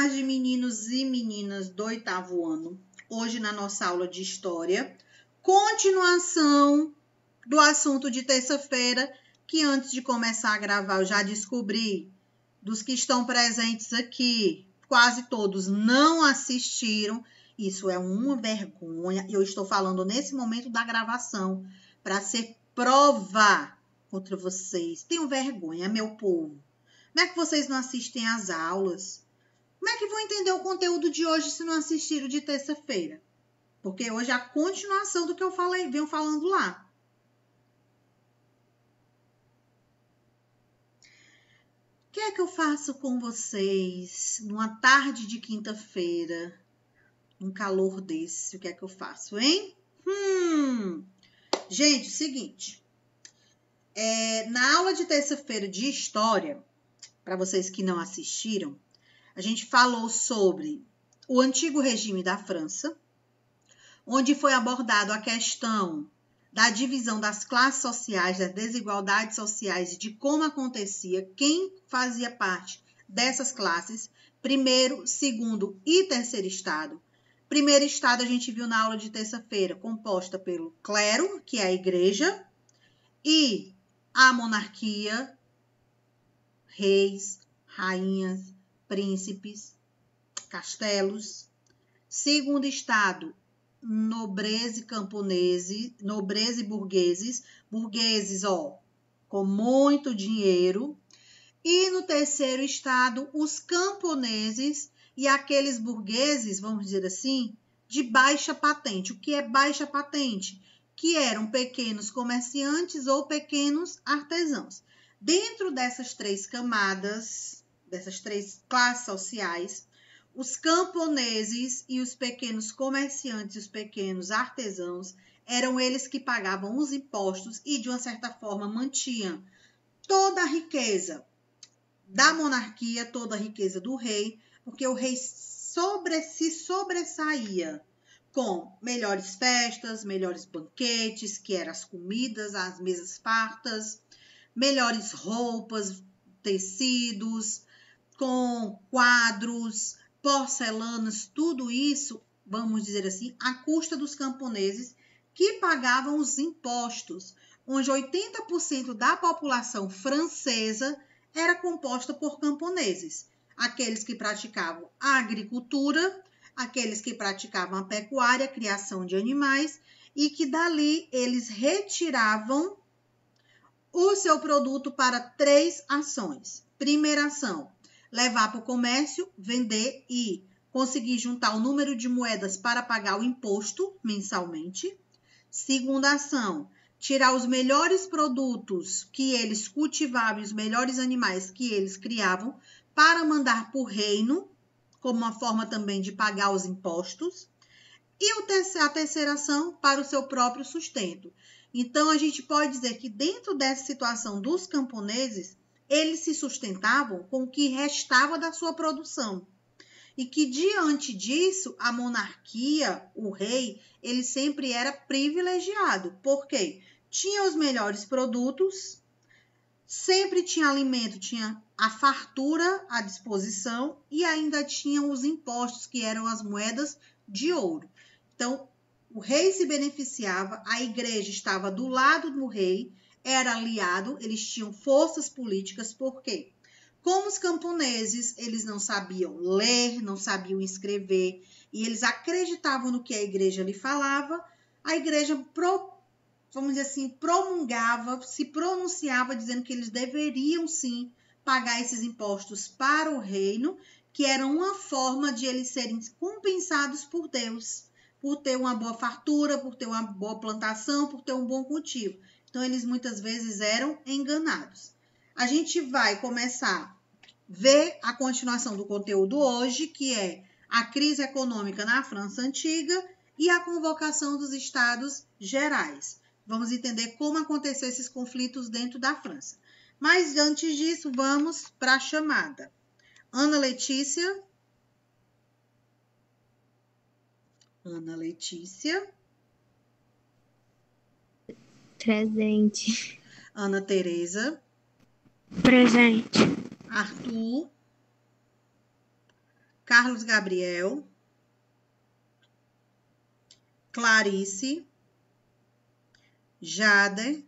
tarde, meninos e meninas do 8º ano. Hoje, na nossa aula de História, continuação do assunto de terça-feira, que antes de começar a gravar eu já descobri, dos que estão presentes aqui, quase todos não assistiram. Isso é uma vergonha. Eu estou falando nesse momento da gravação para ser prova contra vocês. Tenham vergonha, meu povo. Como é que vocês não assistem às aulas? Como é que vão entender o conteúdo de hoje se não assistiram de terça-feira? Porque hoje é a continuação do que eu venho falando lá. O que é que eu faço com vocês numa tarde de quinta-feira, num calor desse? O que é que eu faço, hein? Gente, seguinte. Na aula de terça-feira de História, para vocês que não assistiram, a gente falou sobre o antigo regime da França, onde foi abordado a questão da divisão das classes sociais, das desigualdades sociais e de como acontecia, quem fazia parte dessas classes, primeiro, segundo e terceiro estado. Primeiro estado a gente viu na aula de terça-feira, composta pelo clero, que é a igreja, e a monarquia, reis, rainhas, príncipes, castelos. Segundo estado, nobreza e camponese, nobreza e burgueses, com muito dinheiro. E no terceiro estado, os camponeses e aqueles burgueses, vamos dizer assim, de baixa patente. O que é baixa patente? Que eram pequenos comerciantes ou pequenos artesãos. Dentro dessas três camadas, dessas três classes sociais, os camponeses e os pequenos comerciantes e os pequenos artesãos eram eles que pagavam os impostos e, de uma certa forma, mantinham toda a riqueza da monarquia, toda a riqueza do rei, porque o rei se sobressaía com melhores festas, melhores banquetes, que eram as comidas, as mesas fartas, melhores roupas, tecidos, com quadros, porcelanas, tudo isso, vamos dizer assim, à custa dos camponeses que pagavam os impostos, onde 80% da população francesa era composta por camponeses, aqueles que praticavam a agricultura, aqueles que praticavam a pecuária, a criação de animais, e que dali eles retiravam o seu produto para 3 ações. Primeira ação, levar para o comércio, vender e conseguir juntar o número de moedas para pagar o imposto mensalmente. Segunda ação, tirar os melhores produtos que eles cultivavam, os melhores animais que eles criavam, para mandar para o reino, como uma forma também de pagar os impostos. E a terceira ação, para o seu próprio sustento. Então, a gente pode dizer que dentro dessa situação dos camponeses, eles se sustentavam com o que restava da sua produção. E que, diante disso, a monarquia, o rei, ele sempre era privilegiado. Por quê? Tinha os melhores produtos, sempre tinha alimento, tinha a fartura à disposição e ainda tinham os impostos, que eram as moedas de ouro. Então, o rei se beneficiava, a igreja estava do lado do rei, era aliado, eles tinham forças políticas, por quê? Como os camponeses, eles não sabiam ler, não sabiam escrever, e eles acreditavam no que a igreja lhe falava, a igreja, vamos dizer assim, promulgava, se pronunciava dizendo que eles deveriam sim pagar esses impostos para o reino, que era uma forma de eles serem compensados por Deus, por ter uma boa fartura, por ter uma boa plantação, por ter um bom cultivo. Então, eles muitas vezes eram enganados. A gente vai começar a ver a continuação do conteúdo hoje, que é a crise econômica na França Antiga e a convocação dos Estados Gerais. Vamos entender como aconteceram esses conflitos dentro da França. Mas, antes disso, vamos para a chamada. Ana Letícia. Ana Letícia. Presente. Ana Tereza. Presente. Arthur. Carlos Gabriel, Clarice, Jader,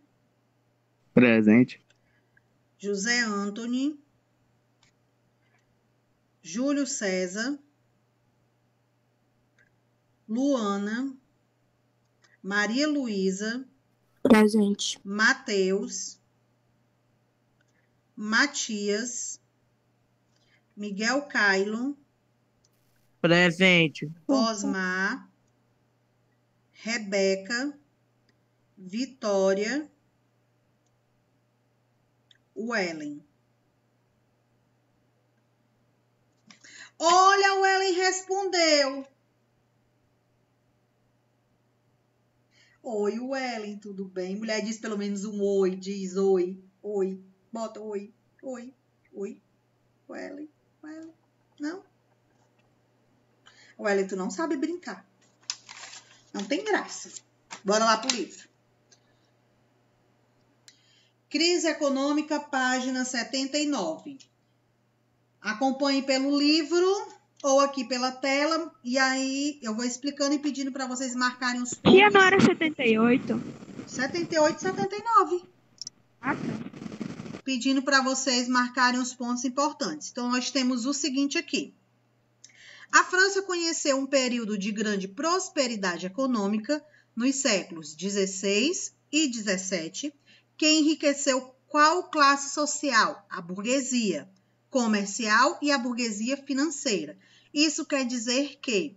Presente. José Antony, Júlio César, Luana, Maria Luísa, Presente. Mateus, Matias, Miguel Cailo, Presente. Osmar, Rebeca, Vitória, Wellen. Olha, o Ellen respondeu. Oi, Wellen, tudo bem? Mulher diz pelo menos um oi, diz oi, oi, bota oi, oi, oi, Wellen, Wellen, não? Wellen, tu não sabe brincar. Não tem graça. Bora lá pro livro. Crise Econômica, página 79. Acompanhe pelo livro ou aqui pela tela, e aí eu vou explicando e pedindo para vocês marcarem os pontos. E não era 78? 78 e 79. Ah, tá. Pedindo para vocês marcarem os pontos importantes. Então, nós temos o seguinte aqui. A França conheceu um período de grande prosperidade econômica nos séculos 16 e 17, que enriqueceu qual classe social? A burguesia comercial e a burguesia financeira. Isso quer dizer que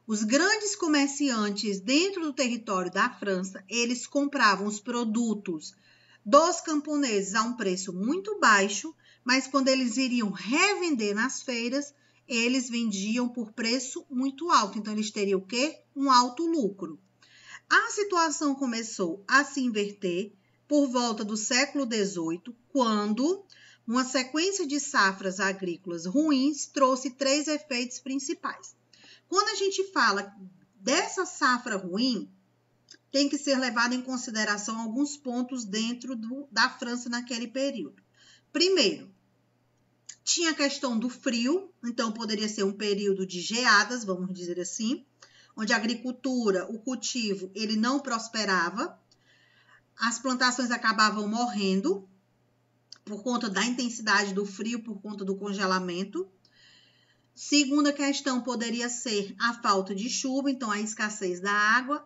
os grandes comerciantes dentro do território da França, eles compravam os produtos dos camponeses a um preço muito baixo, mas quando eles iriam revender nas feiras, eles vendiam por preço muito alto. Então, eles teriam o quê? Um alto lucro. A situação começou a se inverter por volta do século XVIII, quando uma sequência de safras agrícolas ruins trouxe 3 efeitos principais. Quando a gente fala dessa safra ruim, tem que ser levado em consideração alguns pontos dentro da França naquele período. Primeiro, tinha a questão do frio, então poderia ser um período de geadas, vamos dizer assim, onde a agricultura, o cultivo, ele não prosperava, as plantações acabavam morrendo por conta da intensidade do frio, por conta do congelamento. Segunda questão poderia ser a falta de chuva, então a escassez da água,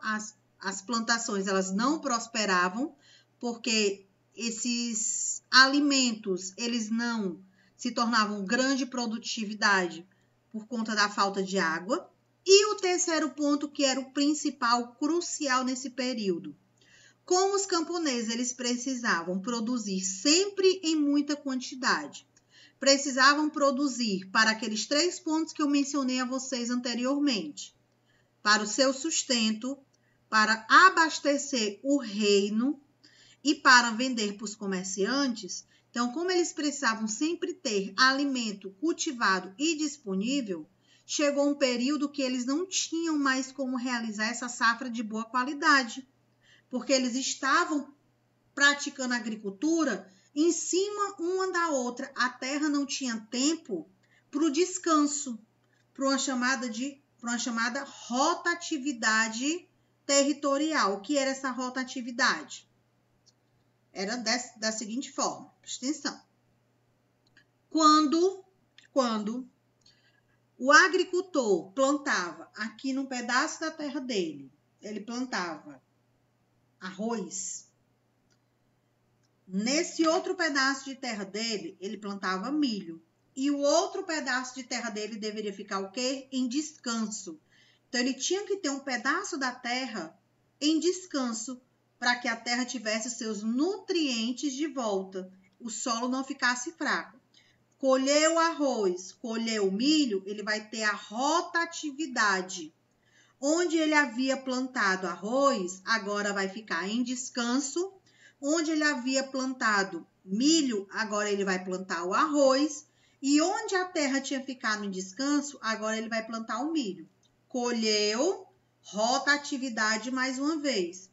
as plantações elas não prosperavam, porque esses alimentos eles não se tornavam grande produtividade por conta da falta de água. E o terceiro ponto, que era o principal, crucial nesse período. Como os camponeses eles precisavam produzir sempre em muita quantidade, precisavam produzir para aqueles 3 pontos que eu mencionei a vocês anteriormente, para o seu sustento, para abastecer o reino e para vender para os comerciantes. Então, como eles precisavam sempre ter alimento cultivado e disponível, chegou um período que eles não tinham mais como realizar essa safra de boa qualidade, porque eles estavam praticando agricultura em cima uma da outra. A terra não tinha tempo para o descanso, para uma chamada rotatividade territorial. O que era essa rotatividade? Era da seguinte forma, presta atenção. Quando o agricultor plantava aqui num pedaço da terra dele, ele plantava arroz. Nesse outro pedaço de terra dele, ele plantava milho. E o outro pedaço de terra dele deveria ficar o quê? Em descanso. Então, ele tinha que ter um pedaço da terra em descanso para que a terra tivesse seus nutrientes de volta, o solo não ficasse fraco. Colheu o arroz, colheu o milho, ele vai ter a rotatividade. Onde ele havia plantado arroz, agora vai ficar em descanso. Onde ele havia plantado milho, agora ele vai plantar o arroz. E onde a terra tinha ficado em descanso, agora ele vai plantar o milho. Colheu, rotatividade mais uma vez.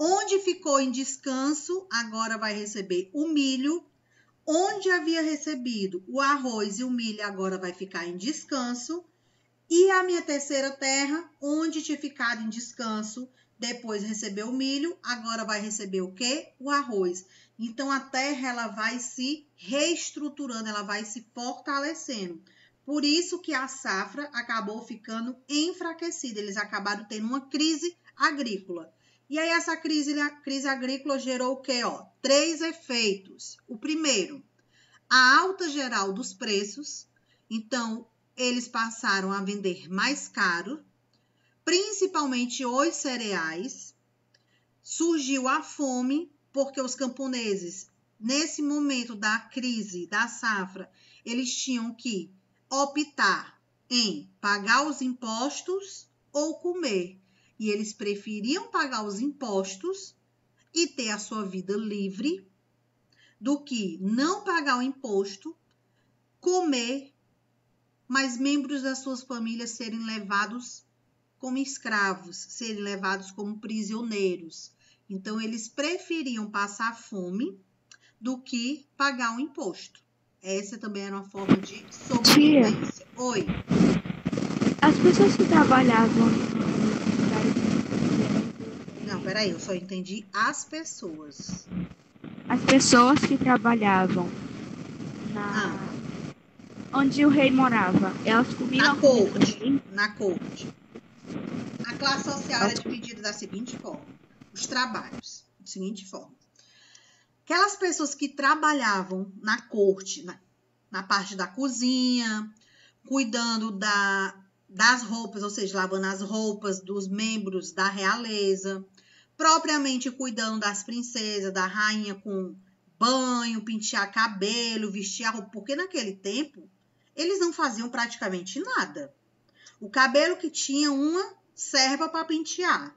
Onde ficou em descanso, agora vai receber o milho. Onde havia recebido o arroz e o milho agora vai ficar em descanso. E a minha terceira terra, onde tinha ficado em descanso, depois recebeu o milho, agora vai receber o quê? O arroz. Então a terra ela vai se reestruturando, ela vai se fortalecendo. Por isso que a safra acabou ficando enfraquecida. Eles acabaram tendo uma crise agrícola. E aí essa crise agrícola gerou o quê? 3 efeitos. O primeiro, a alta geral dos preços. Então, eles passaram a vender mais caro, principalmente os cereais. Surgiu a fome, porque os camponeses, nesse momento da crise, da safra, eles tinham que optar em pagar os impostos ou comer. E eles preferiam pagar os impostos e ter a sua vida livre do que não pagar o imposto, comer, mas membros das suas famílias serem levados como escravos, serem levados como prisioneiros. Então, eles preferiam passar fome do que pagar um imposto. Essa também era uma forma de sobrevivência. Oi. As pessoas que trabalhavam... Não, peraí, eu só entendi as pessoas. As pessoas que trabalhavam onde o rei morava, elas comiam na corte. A classe social era dividida da seguinte forma: os trabalhos, da seguinte forma. Aquelas pessoas que trabalhavam na corte, na parte da cozinha, cuidando das roupas, ou seja, lavando as roupas dos membros da realeza, propriamente cuidando das princesas, da rainha, com banho, pentear cabelo, vestir a roupa, porque naquele tempo eles não faziam praticamente nada. O cabelo que tinha uma serva para pentear.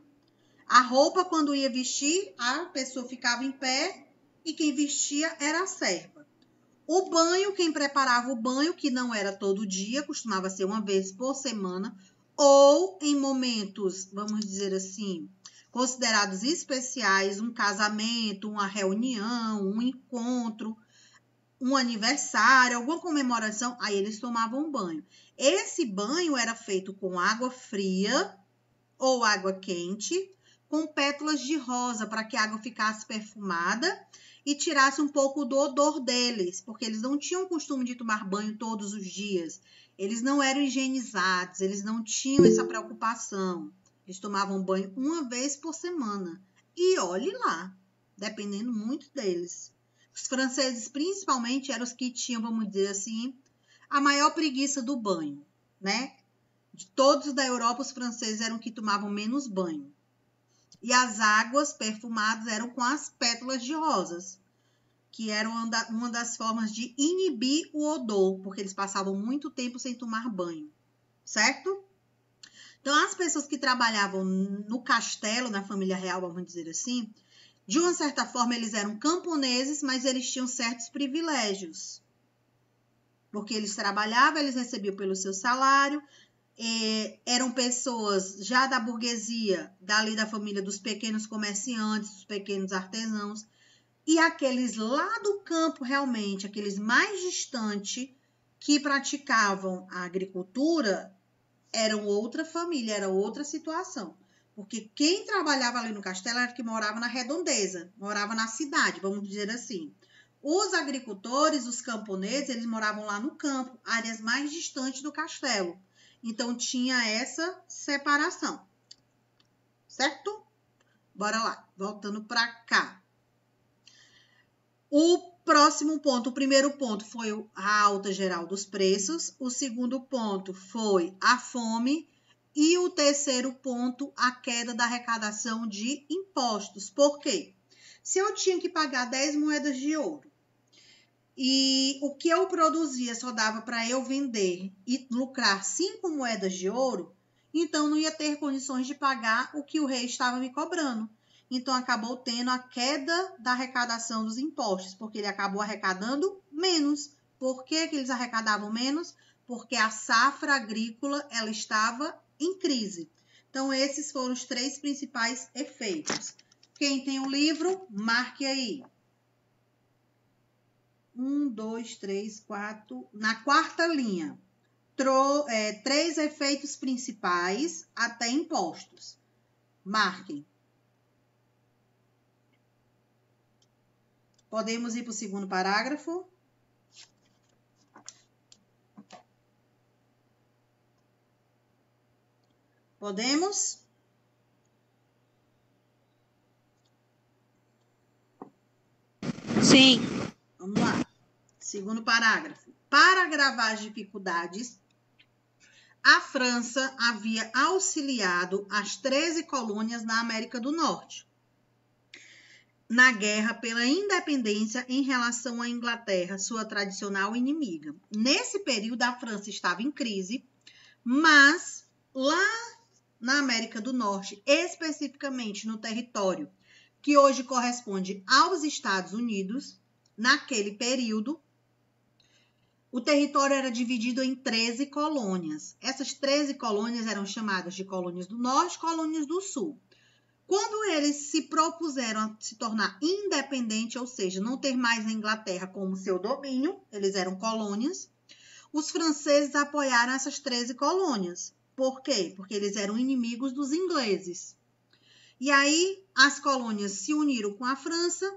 A roupa, quando ia vestir, a pessoa ficava em pé e quem vestia era a serva. O banho, quem preparava o banho, que não era todo dia, costumava ser uma vez por semana, ou em momentos, vamos dizer assim, considerados especiais, um casamento, uma reunião, um encontro, um aniversário, alguma comemoração, aí eles tomavam banho. Esse banho era feito com água fria ou água quente, com pétalas de rosa, para que a água ficasse perfumada e tirasse um pouco do odor deles, porque eles não tinham o costume de tomar banho todos os dias. Eles não eram higienizados, eles não tinham essa preocupação. Eles tomavam banho uma vez por semana. E olhe lá, dependendo muito deles. Os franceses, principalmente, eram os que tinham, vamos dizer assim, a maior preguiça do banho, né? De todos da Europa, os franceses eram que tomavam menos banho. E as águas perfumadas eram com as pétalas de rosas, que eram uma das formas de inibir o odor, porque eles passavam muito tempo sem tomar banho, certo? Então, as pessoas que trabalhavam no castelo, na família real, vamos dizer assim, de uma certa forma, eles eram camponeses, mas eles tinham certos privilégios. Porque eles trabalhavam, eles recebiam pelo seu salário, eram pessoas já da burguesia, dali da família dos pequenos comerciantes, dos pequenos artesãos, e aqueles lá do campo, realmente, aqueles mais distantes, que praticavam a agricultura, eram outra família, era outra situação. Porque quem trabalhava ali no castelo era que morava na redondeza, morava na cidade, vamos dizer assim. Os agricultores, os camponeses, eles moravam lá no campo, áreas mais distantes do castelo. Então, tinha essa separação. Certo? Bora lá, voltando para cá. O próximo ponto, o primeiro ponto foi a alta geral dos preços. O segundo ponto foi a fome. E o terceiro ponto, a queda da arrecadação de impostos. Por quê? Se eu tinha que pagar 10 moedas de ouro e o que eu produzia só dava para eu vender e lucrar 5 moedas de ouro, então não ia ter condições de pagar o que o rei estava me cobrando. Então acabou tendo a queda da arrecadação dos impostos, porque ele acabou arrecadando menos. Por que eles arrecadavam menos? Porque a safra agrícola ela estava em crise. Então, esses foram os 3 principais efeitos. Quem tem o livro, marque aí. 1, 2, 3, 4. Na quarta linha, 3 efeitos principais até impostos. Marquem. Podemos ir para o segundo parágrafo? Podemos? Sim. Vamos lá. Segundo parágrafo. Para agravar as dificuldades, a França havia auxiliado as 13 colônias na América do Norte na guerra pela independência em relação à Inglaterra, sua tradicional inimiga. Nesse período, a França estava em crise, mas lá na América do Norte, especificamente no território que hoje corresponde aos Estados Unidos, naquele período, o território era dividido em 13 colônias. Essas 13 colônias eram chamadas de colônias do Norte e colônias do Sul. Quando eles se propuseram a se tornar independente, ou seja, não ter mais a Inglaterra como seu domínio, eles eram colônias, os franceses apoiaram essas 13 colônias. Por quê? Porque eles eram inimigos dos ingleses. E aí, as colônias se uniram com a França,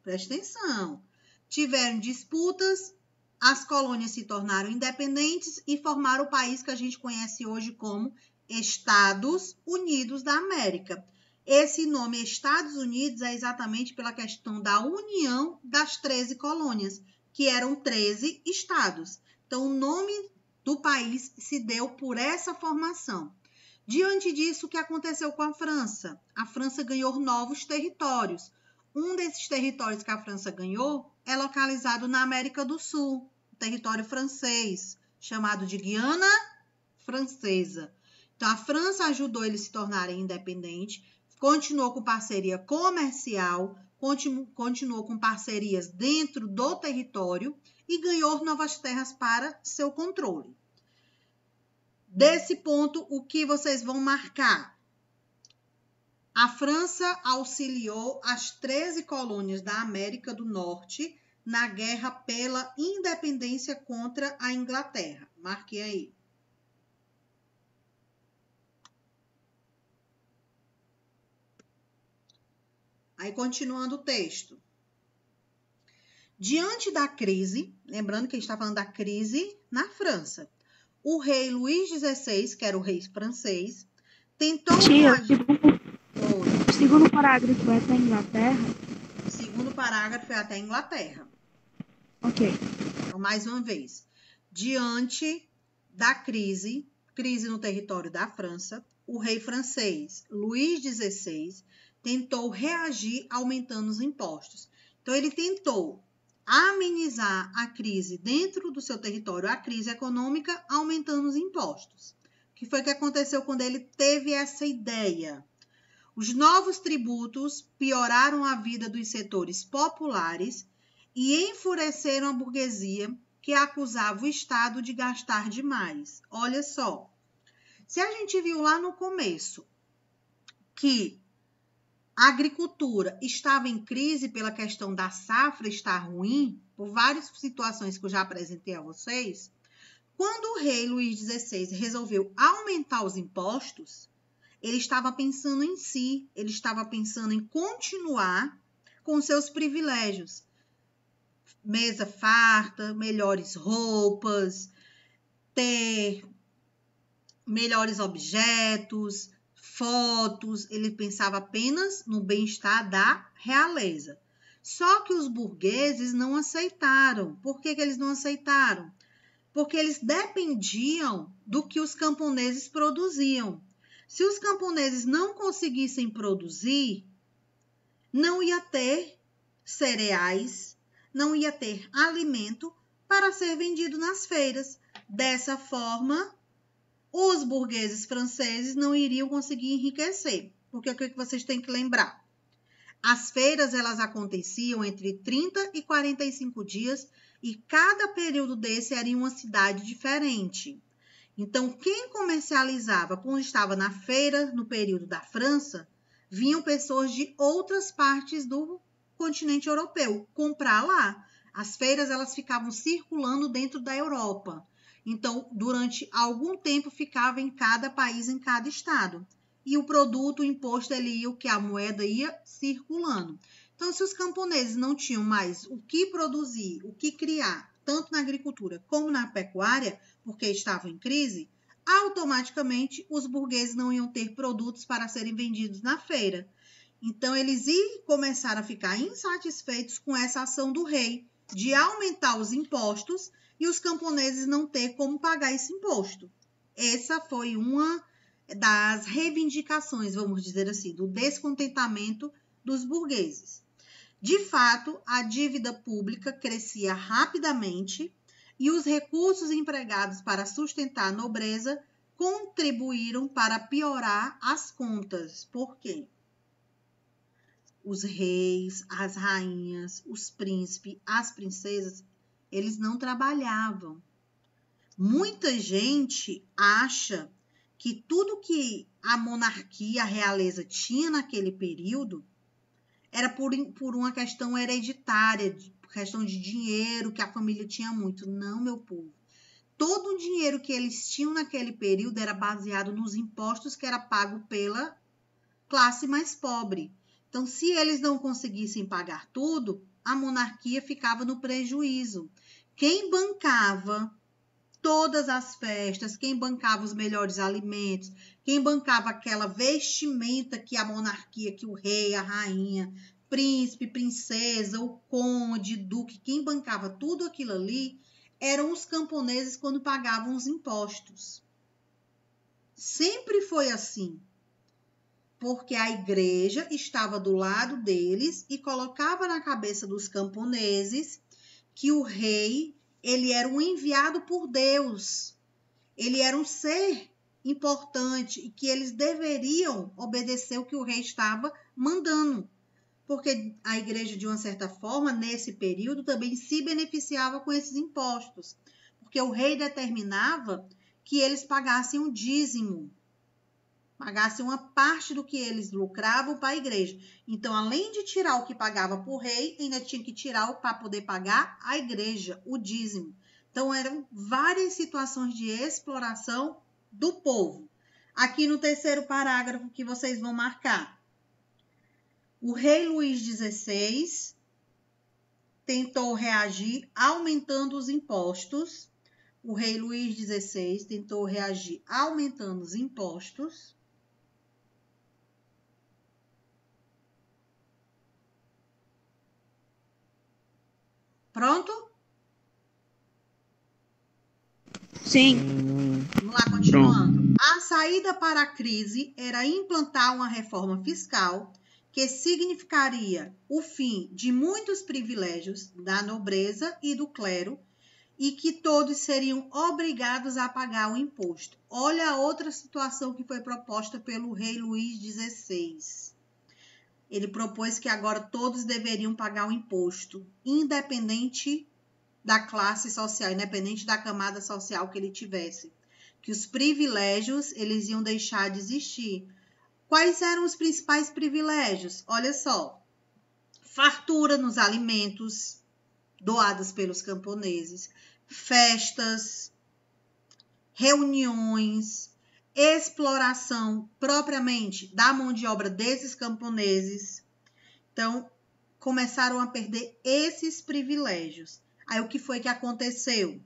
presta atenção, tiveram disputas, as colônias se tornaram independentes e formaram o país que a gente conhece hoje como Estados Unidos da América. Esse nome Estados Unidos é exatamente pela questão da união das 13 colônias, que eram 13 estados. Então, o nome do país se deu por essa formação. Diante disso, o que aconteceu com a França? A França ganhou novos territórios. Um desses territórios que a França ganhou é localizado na América do Sul, o território francês, chamado de Guiana Francesa. Então, a França ajudou eles a se tornarem independentes, continuou com parceria comercial, continuou com parcerias dentro do território e ganhou novas terras para seu controle. Desse ponto, o que vocês vão marcar? A França auxiliou as 13 colônias da América do Norte na guerra pela independência contra a Inglaterra. Marque aí. Aí, continuando o texto. Diante da crise, lembrando que a gente está falando da crise na França, o rei Luís XVI, que era o rei francês, tentou... O segundo parágrafo é até a Inglaterra? O segundo parágrafo é até a Inglaterra. Ok. Então, mais uma vez. Diante da crise no território da França, o rei francês Luís XVI tentou reagir aumentando os impostos. Então, ele tentou amenizar a crise dentro do seu território, a crise econômica, aumentando os impostos. O que foi que aconteceu quando ele teve essa ideia? Os novos tributos pioraram a vida dos setores populares e enfureceram a burguesia, que acusava o Estado de gastar demais. Olha só, se a gente viu lá no começo que a agricultura estava em crise pela questão da safra estar ruim, por várias situações que eu já apresentei a vocês, quando o rei Luís XVI resolveu aumentar os impostos, ele estava pensando em si, ele estava pensando em continuar com seus privilégios. Mesa farta, melhores roupas, ter melhores objetos, fotos, ele pensava apenas no bem-estar da realeza. Só que os burgueses não aceitaram. Por que eles não aceitaram? Porque eles dependiam do que os camponeses produziam. Se os camponeses não conseguissem produzir, não ia ter cereais, não ia ter alimento para ser vendido nas feiras. Dessa forma, os burgueses franceses não iriam conseguir enriquecer. Porque o que vocês têm que lembrar? As feiras, elas aconteciam entre 30 e 45 dias e cada período desse era em uma cidade diferente. Então, quem comercializava quando estava na feira, no período da França, vinham pessoas de outras partes do continente europeu, comprar lá. As feiras elas ficavam circulando dentro da Europa. Então, durante algum tempo ficava em cada país, em cada estado. E o produto, o imposto, ele ia, o que a moeda ia circulando. Então, se os camponeses não tinham mais o que produzir, o que criar, tanto na agricultura como na pecuária, porque estavam em crise, automaticamente os burgueses não iam ter produtos para serem vendidos na feira. Então, eles começaram a ficar insatisfeitos com essa ação do rei de aumentar os impostos e os camponeses não ter como pagar esse imposto. Essa foi uma das reivindicações, vamos dizer assim, do descontentamento dos burgueses. De fato, a dívida pública crescia rapidamente e os recursos empregados para sustentar a nobreza contribuíram para piorar as contas. Por quê? Os reis, as rainhas, os príncipes, as princesas, eles não trabalhavam. Muita gente acha que tudo que a monarquia, a realeza tinha naquele período era por uma questão hereditária, questão de dinheiro, que a família tinha muito. Não, meu povo. Todo o dinheiro que eles tinham naquele período era baseado nos impostos que era pago pela classe mais pobre. Então, se eles não conseguissem pagar tudo, a monarquia ficava no prejuízo. Quem bancava todas as festas, quem bancava os melhores alimentos, quem bancava aquela vestimenta que a monarquia, que o rei, a rainha, príncipe, princesa, o conde, duque, quem bancava tudo aquilo ali, eram os camponeses quando pagavam os impostos. Sempre foi assim. Porque a igreja estava do lado deles e colocava na cabeça dos camponeses que o rei, ele era um enviado por Deus. Ele era um ser importante e que eles deveriam obedecer o que o rei estava mandando. Porque a igreja, de uma certa forma, nesse período, também se beneficiava com esses impostos. Porque o rei determinava que eles pagassem um dízimo, pagassem uma parte do que eles lucravam para a igreja. Então, além de tirar o que pagava para o rei, ainda tinha que tirar para poder pagar a igreja, o dízimo. Então, eram várias situações de exploração do povo. Aqui no terceiro parágrafo que vocês vão marcar. O rei Luís XVI tentou reagir aumentando os impostos. O rei Luís XVI tentou reagir aumentando os impostos. Pronto? Sim. Vamos lá, continuando. A saída para a crise era implantar uma reforma fiscal que significaria o fim de muitos privilégios da nobreza e do clero e que todos seriam obrigados a pagar o imposto. Olha a outra situação que foi proposta pelo rei Luís XVI. Ele propôs que agora todos deveriam pagar o imposto, independente da classe social, independente da camada social que ele tivesse. Que os privilégios, eles iam deixar de existir. Quais eram os principais privilégios? Olha só, fartura nos alimentos doados pelos camponeses, festas, reuniões, exploração propriamente da mão de obra desses camponeses. Então, começaram a perder esses privilégios. Aí, o que foi que aconteceu?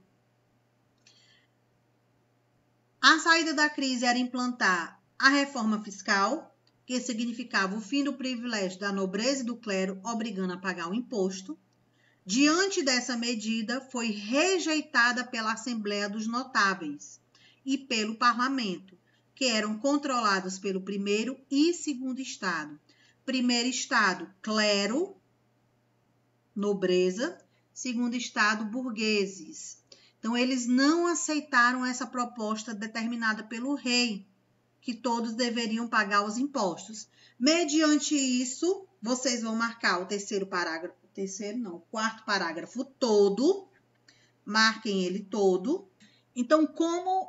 A saída da crise era implantar a reforma fiscal, que significava o fim do privilégio da nobreza e do clero, obrigando a pagar o imposto. Diante dessa medida, foi rejeitada pela Assembleia dos Notáveis e pelo Parlamento, que eram controlados pelo primeiro e segundo estado. Primeiro estado, clero, nobreza. Segundo estado, burgueses. Então, eles não aceitaram essa proposta determinada pelo rei, que todos deveriam pagar os impostos. Mediante isso, vocês vão marcar o quarto parágrafo todo. Marquem ele todo. Então, como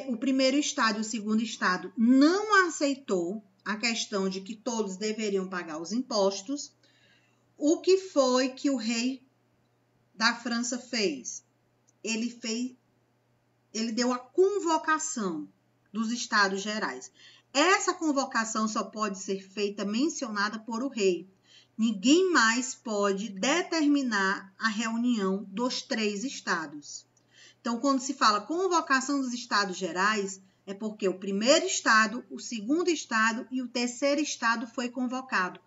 o primeiro estado e o segundo estado não aceitou a questão de que todos deveriam pagar os impostos, O que foi que o rei da França fez? Ele deu a convocação dos Estados Gerais. Essa convocação só pode ser feita mencionada por o rei. Ninguém mais pode determinar a reunião dos 3 estados. Então, quando se fala convocação dos Estados Gerais, é porque o primeiro estado, o segundo estado e o terceiro estado foi convocado.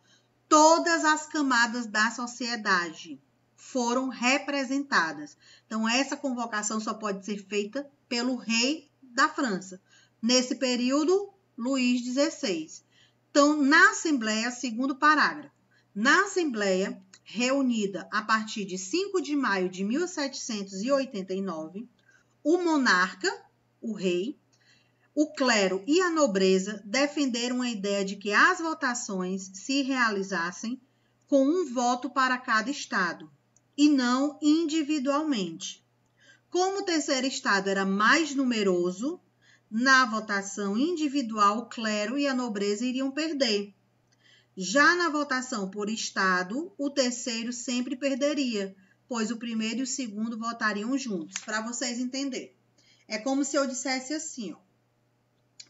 Todas as camadas da sociedade foram representadas. Então, essa convocação só pode ser feita pelo rei da França. Nesse período, Luís XVI. Então, na Assembleia, segundo parágrafo, na Assembleia, reunida a partir de 5 de maio de 1789, o monarca, o rei, o clero e a nobreza defenderam a ideia de que as votações se realizassem com um voto para cada estado, e não individualmente. Como o terceiro estado era mais numeroso, na votação individual, o clero e a nobreza iriam perder. Já na votação por estado, o terceiro sempre perderia, pois o primeiro e o segundo votariam juntos, para vocês entenderem. É como se eu dissesse assim, ó.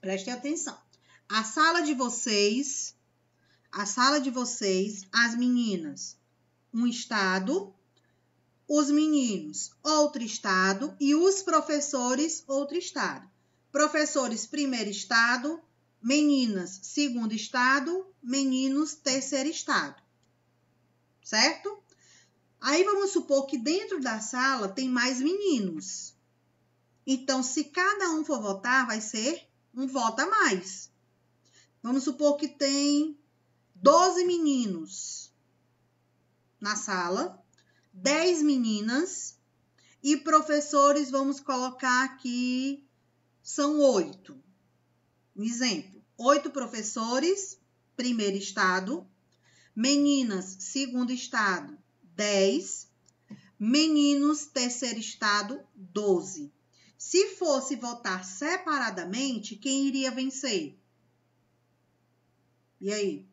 Prestem atenção. A sala de vocês, as meninas, um estado, os meninos, outro estado, e os professores, outro estado. Professores, primeiro estado, meninas, segundo estado, meninos, terceiro estado. Certo? Aí vamos supor que dentro da sala tem mais meninos. Então, se cada um for votar, vai ser um voto a mais. Vamos supor que tem 12 meninos na sala, 10 meninas, e professores, vamos colocar aqui, são 8. Um exemplo, 8 professores, primeiro estado, meninas, segundo estado, 10, meninos, terceiro estado, 12. Se fosse votar separadamente, quem iria vencer? E aí?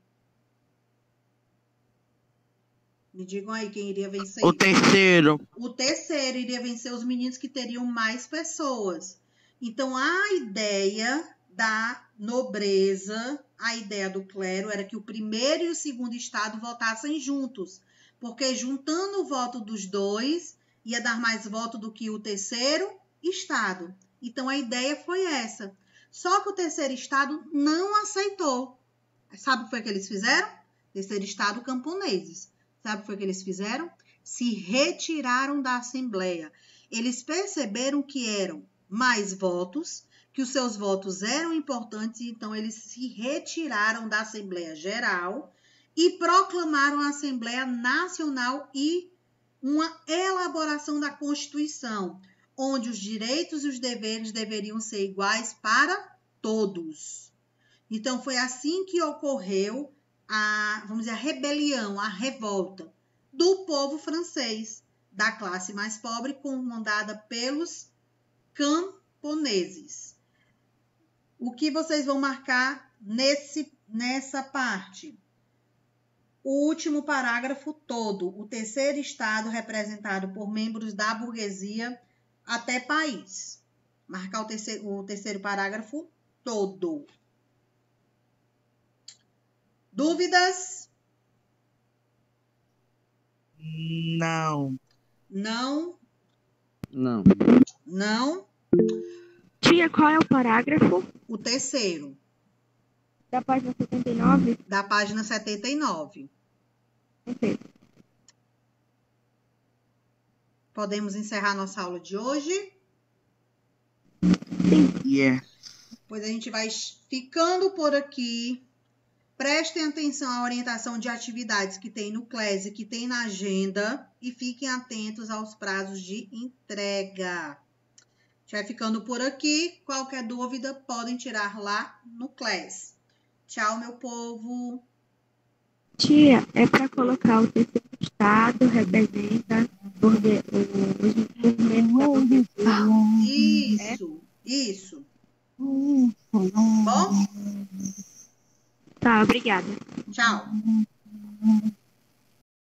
Me digam aí quem iria vencer. O terceiro. O terceiro iria vencer os meninos que teriam mais pessoas. Então, a ideia da nobreza, a ideia do clero era que o primeiro e o segundo estado votassem juntos, porque juntando o voto dos dois, ia dar mais voto do que o terceiro estado. Então, a ideia foi essa. Só que o terceiro estado não aceitou. Sabe o que foi que eles fizeram? Terceiro estado, camponeses. Sabe o que foi que eles fizeram? Se retiraram da Assembleia. Eles perceberam que eram mais votos, que os seus votos eram importantes, então eles se retiraram da Assembleia Geral e proclamaram a Assembleia Nacional e uma elaboração da Constituição, onde os direitos e os deveres deveriam ser iguais para todos. Então, foi assim que ocorreu vamos dizer, a rebelião, a revolta do povo francês, da classe mais pobre, comandada pelos camponeses. O que vocês vão marcar nessa parte? O último parágrafo todo, o terceiro estado representado por membros da burguesia até país. Marcar o terceiro parágrafo todo. Dúvidas? Não. Não? Não. Não? Tia, qual é o parágrafo? O terceiro. Da página 79? Da página 79. Perfeito. Podemos encerrar nossa aula de hoje? Sim. Yeah. Pois a gente vai ficando por aqui. Prestem atenção à orientação de atividades que tem no CLESE, que tem na agenda, e fiquem atentos aos prazos de entrega. A gente vai ficando por aqui. Qualquer dúvida, podem tirar lá no CLESE. Tchau, meu povo. Tia, é para colocar o terceiro estado, representa os movimentos da burguesia. Isso. Bom? Tá, obrigada. Tchau.